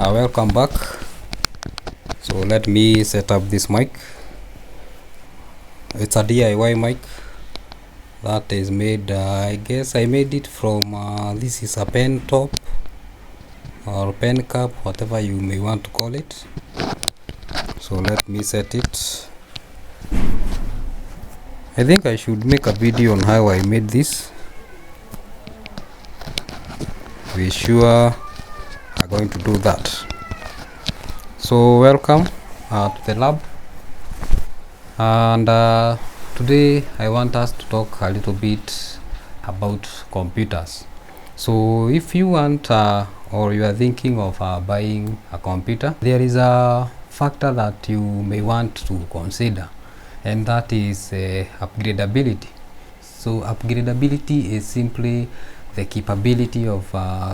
Welcome back. So let me set up this mic. It's a DIY mic that is made, I guess I made it from this is a pen top or pen cap, whatever you may want to call it. So let me set it. I think I should make a video on how I made this. We sure are going to do that. So welcome to the lab, and today I want us to talk a little bit about computers. So if you want or you are thinking of buying a computer, there is a factor that you may want to consider, and that is upgradability. So upgradability is simply the capability of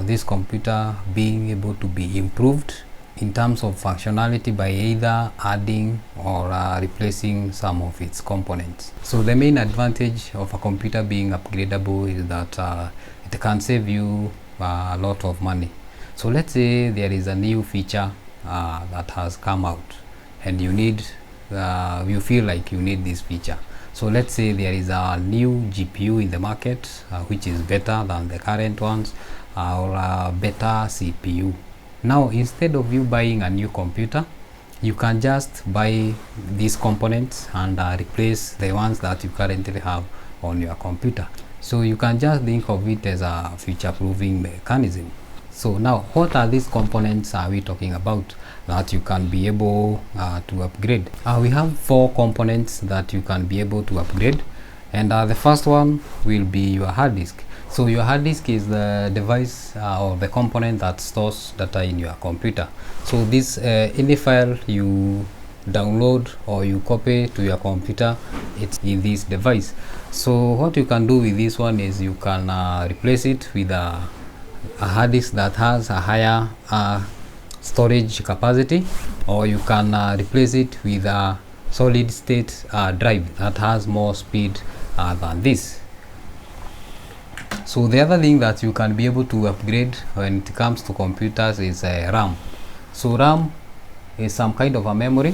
this computer being able to be improved in terms of functionality by either adding or replacing some of its components. So the main advantage of a computer being upgradable is that it can save you a lot of money. So let's say there is a new feature that has come out, and you need you feel like you need this feature. So let's say there is a new GPU in the market which is better than the current ones, or a better CPU. Now, instead of you buying a new computer, you can just buy these components and replace the ones that you currently have on your computer. So you can just think of it as a future-proofing mechanism. So now, what are these components are we talking about that you can be able to upgrade? We have 4 components that you can be able to upgrade, and the first one will be your hard disk. So your hard disk is the device or the component that stores data in your computer. So this any file you download or you copy to your computer, it's in this device. So what you can do with this one is you can replace it with a hard disk that has a higher storage capacity, or you can replace it with a solid state drive that has more speed than this. So the other thing that you can be able to upgrade when it comes to computers is RAM. So RAM is some kind of a memory.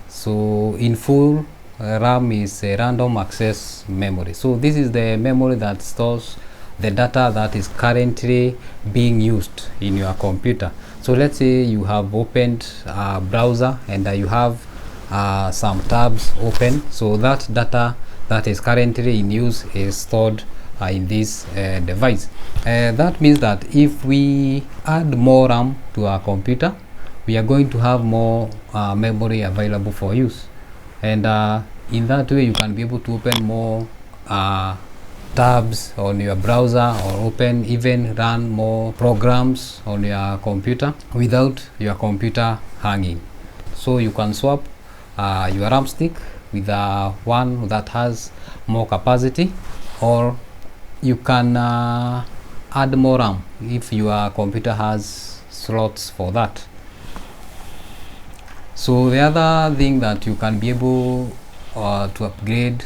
So in full, RAM is a random access memory. So this is the memory that stores the data that is currently being used in your computer. So let's say you have opened a browser and you have some tabs open. So that data that is currently in use is stored in this device. That means that if we add more RAM to our computer, we are going to have more memory available for use, and in that way you can be able to open more tabs on your browser, or even run more programs on your computer without your computer hanging. So you can swap your RAM stick with one that has more capacity, or you can add more RAM if your computer has slots for that. So the other thing that you can be able to upgrade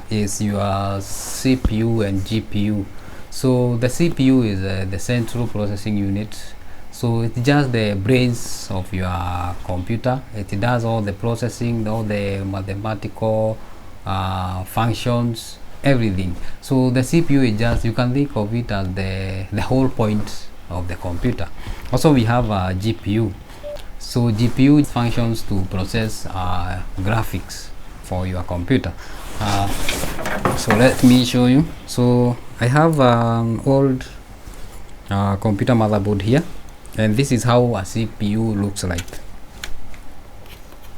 is your CPU and GPU. So the CPU is the central processing unit. So it's just the brains of your computer. It does all the processing, all the mathematical functions, everything. So the CPU is just, you can think of it as the whole point of the computer. Also we have a GPU. So GPU functions to process graphics for your computer. So let me show you. So I have an old computer motherboard here, and this is how a CPU looks like.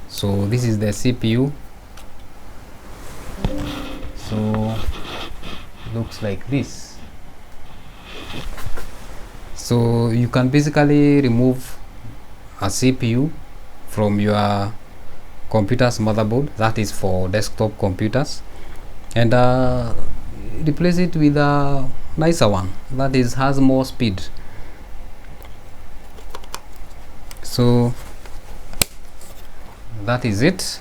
So this is the CPU. So looks like this. So you can basically remove a CPU from your computer's motherboard, that is for desktop computers, and replace it with a nicer one that has more speed. So that is it.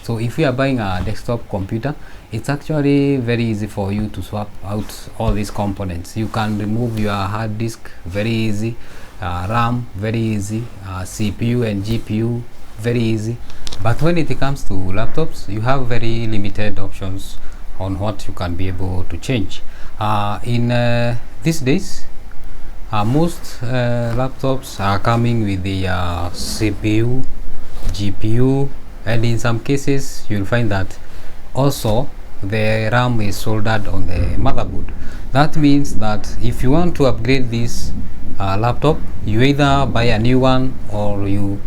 So if you are buying a desktop computer, it's actually very easy for you to swap out all these components. You can remove your hard disk very easy. RAM very easy, CPU and GPU very easy. But when it comes to laptops, you have very limited options on what you can be able to change. In these days, most laptops are coming with the CPU, GPU, and in some cases you'll find that also the RAM is soldered on the motherboard. That means that if you want to upgrade this laptop, you either buy a new one or you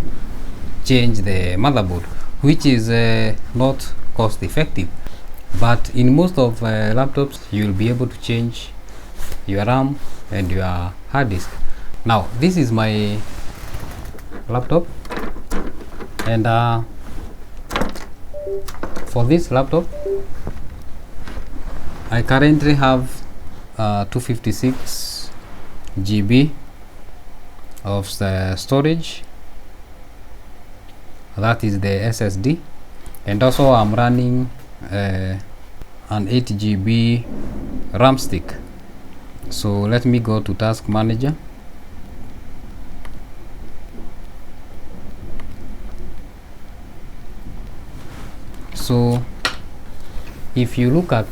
change the motherboard, which is not cost effective. But in most of laptops, you'll be able to change your RAM and your hard disk. Now this is my laptop, and for this laptop I currently have 256 GB of the storage, that is the SSD, and also I'm running an 8 GB RAM stick. So let me go to Task Manager. So if you look at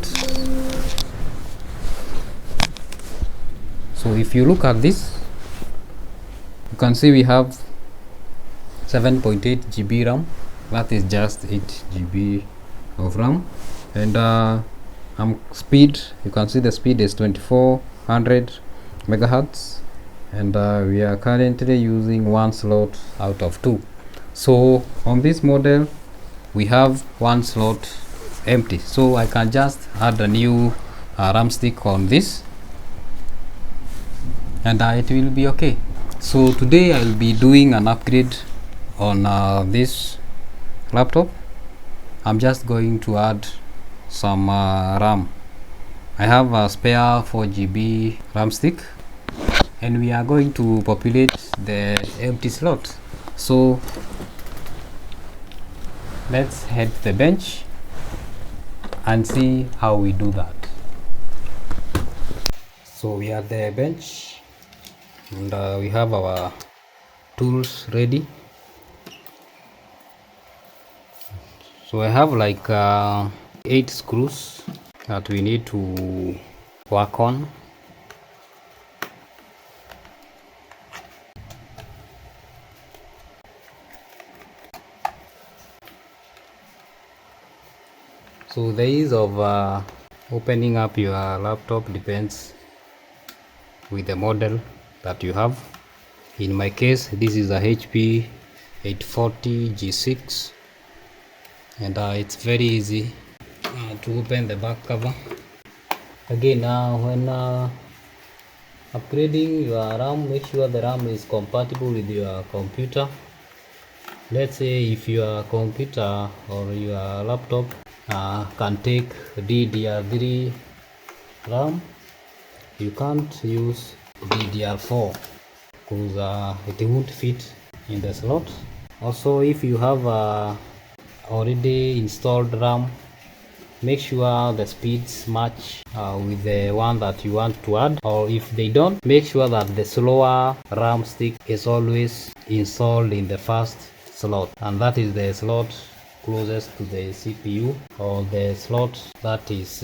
this, you can see we have 7.8 GB RAM. That is just 8 GB of RAM, and speed, you can see the speed is 2400 megahertz, and we are currently using one slot out of two. So on this model we have one slot empty, so I can just add a new RAM stick on this, and it will be okay. So today I will be doing an upgrade on this laptop. I'm just going to add some RAM. I have a spare 4 GB RAM stick, and we are going to populate the empty slot. So let's head to the bench and see how we do that. So we are at the bench, and we have our tools ready. So I have like 8 screws that we need to work on. So the ease of opening up your laptop depends with the model that you have. In my case, this is a HP 840 G6, and it's very easy to open the back cover. Again, when upgrading your RAM, make sure the RAM is compatible with your computer. Let's say if your computer or your laptop can take DDR3 RAM, you can't use DDR4 because it won't fit in the slot. Also, if you have already installed RAM, make sure the speeds match with the one that you want to add, or if they don't, make sure that the slower RAM stick is always installed in the first slot, and that is the slot closest to the CPU, or the slot that is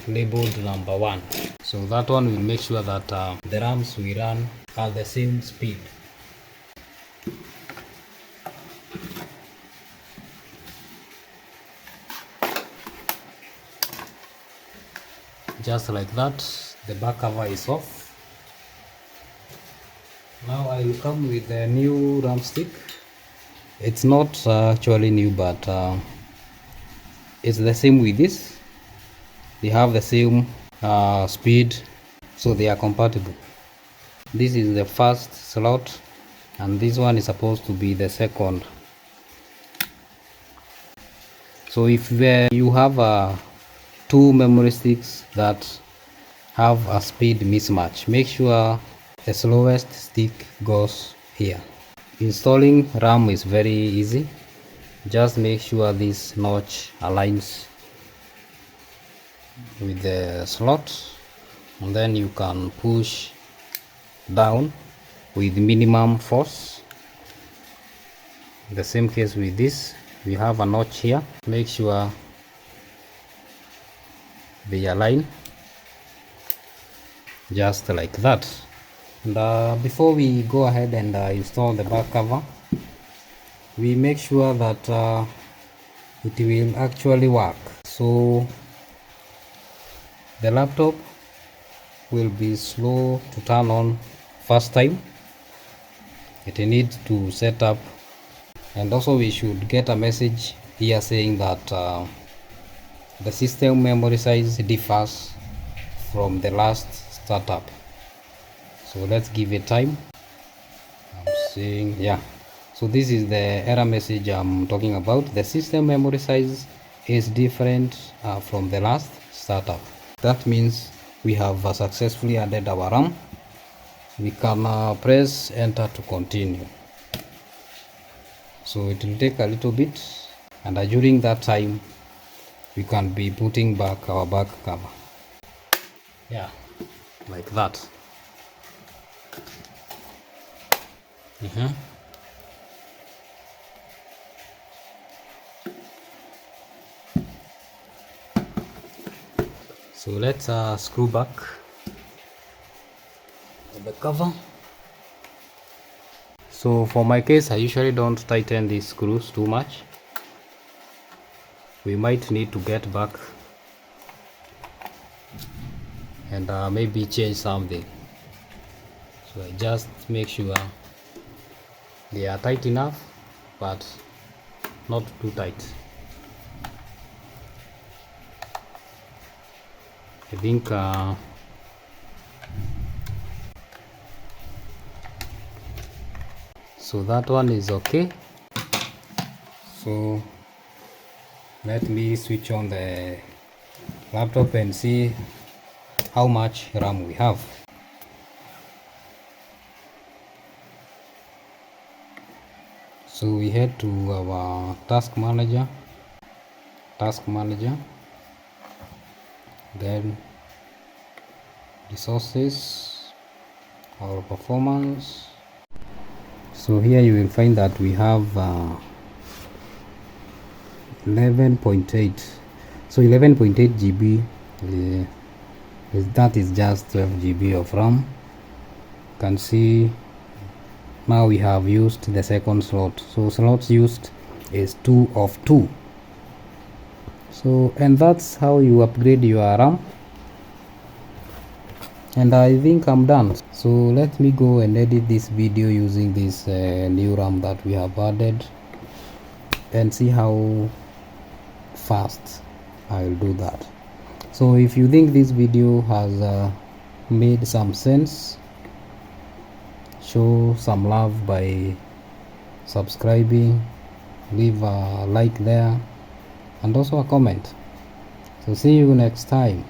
labeled number 1. So that one will make sure that the RAMs we run at the same speed. Just like that, the back cover is off. Now I will come with a new RAM stick. It's not actually new, but it's the same with this. They have the same speed, so they are compatible. This is the first slot, and this one is supposed to be the second. So if you have two memory sticks that have a speed mismatch, make sure the slowest stick goes here. Installing RAM is very easy. Just make sure this notch aligns with the slot, and then you can push down with minimum force. The same case with this, we have a notch here. Make sure they align just like that. And before we go ahead and install the back cover, we make sure that it will actually work. So the laptop will be slow to turn on first time. It needs to set up, and also we should get a message here saying that the system memory size differs from the last startup. So let's give it time. I'm saying, yeah, so this is the error message I'm talking about. The system memory size is different from the last startup. That means we have successfully added our RAM. We can press enter to continue. So it will take a little bit, and during that time we can be putting back our back cover. Yeah, like that. So let's screw back the cover. So for my case, I usually don't tighten these screws too much. We might need to get back and maybe change something. So I just make sure they are tight enough, but not too tight. I think so that one is okay. So let me switch on the laptop and see how much RAM we have. So we head to our task manager, then resources, our performance. So here you will find that we have 11.8. So 11.8 GB, that is just 12 GB of RAM. You can see now we have used the second slot. So slots used is 2 of 2. So, and that's how you upgrade your RAM. And I think I'm done. So let me go and edit this video using this new RAM that we have added, and see how fast I'll do that. So if you think this video has made some sense, show some love by subscribing, leave a like there, and also a comment. So see you next time.